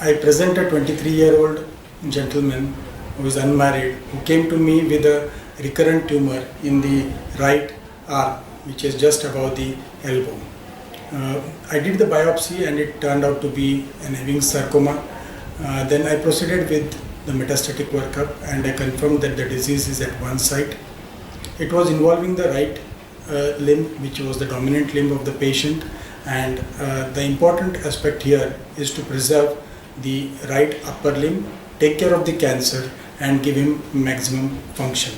I present a 23-year-old gentleman who is unmarried, who came to me with a recurrent tumor in the right arm, which is just above the elbow. I did the biopsy and it turned out to be an Ewing sarcoma. Then I proceeded with the metastatic workup and I confirmed that the disease is at one site. It was involving the right limb, which was the dominant limb of the patient, and the important aspect here is to preserve the right upper limb, take care of the cancer and give him maximum function.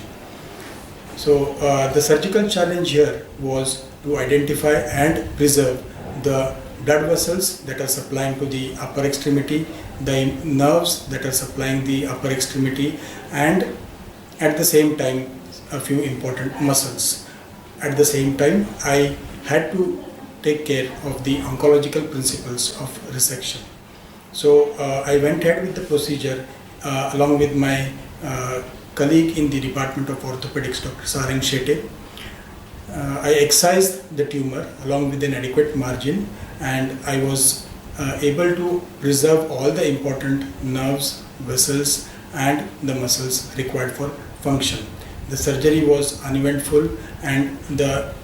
So the surgical challenge here was to identify and preserve the blood vessels that are supplying to the upper extremity, the nerves that are supplying the upper extremity, and at the same time a few important muscles. At the same time, I had to take care of the oncological principles of resection. So I went ahead with the procedure along with my colleague in the Department of Orthopedics, Dr. Sarang Shetty. I excised the tumor along with an adequate margin, and I was able to preserve all the important nerves, vessels and the muscles required for function. The surgery was uneventful and the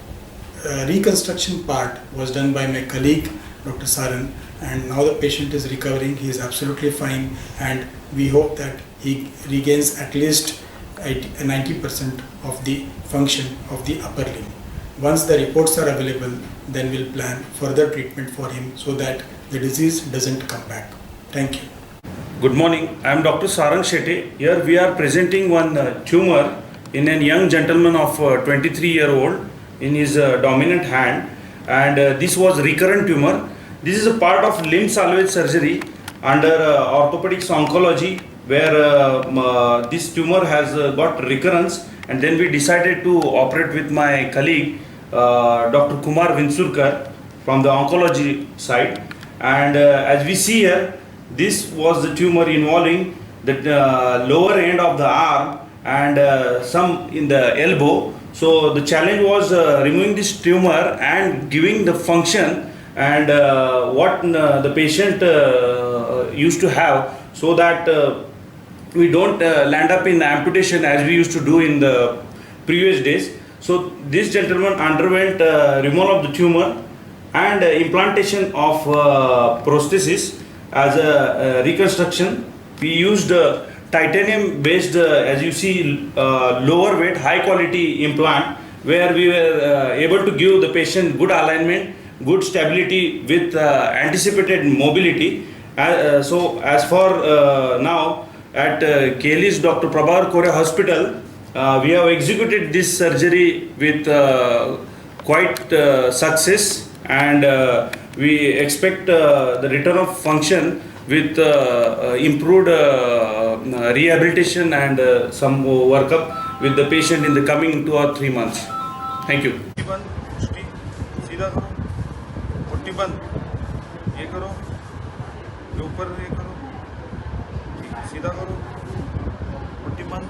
reconstruction part was done by my colleague Dr. Saran, and now the patient is recovering. He is absolutely fine and we hope that he regains at least 90% of the function of the upper limb. Once the reports are available, then we'll plan further treatment for him so that the disease doesn't come back. Thank you. Good morning. I am Dr. Sarang Shetty. Here we are presenting one tumor in a young gentleman of 23-year-old in his dominant hand, and this was recurrent tumor. This is a part of limb salvage surgery under orthopedics oncology, where this tumor has got recurrence, and then we decided to operate with my colleague Dr. Kumar Vinsurkar from the oncology side. And as we see here, this was the tumor involving the lower end of the arm and some in the elbow. So the challenge was removing this tumor and giving the function and what the patient used to have, so that we don't land up in amputation as we used to do in the previous days. So this gentleman underwent removal of the tumor and implantation of prosthesis as a reconstruction. We used titanium based, as you see, lower weight high quality implant, where we were able to give the patient good alignment, good stability with anticipated mobility. So as for now at KLES Dr. Prabhakar Hospital, we have executed this surgery with quite success, and we expect the return of function with improved rehabilitation and some workup with the patient in the coming 2 or 3 months. Thank you. सीधा करो, putty बंद, ये करो, ये ऊपर ये करो, सीधा करो, पुट्टी बंद.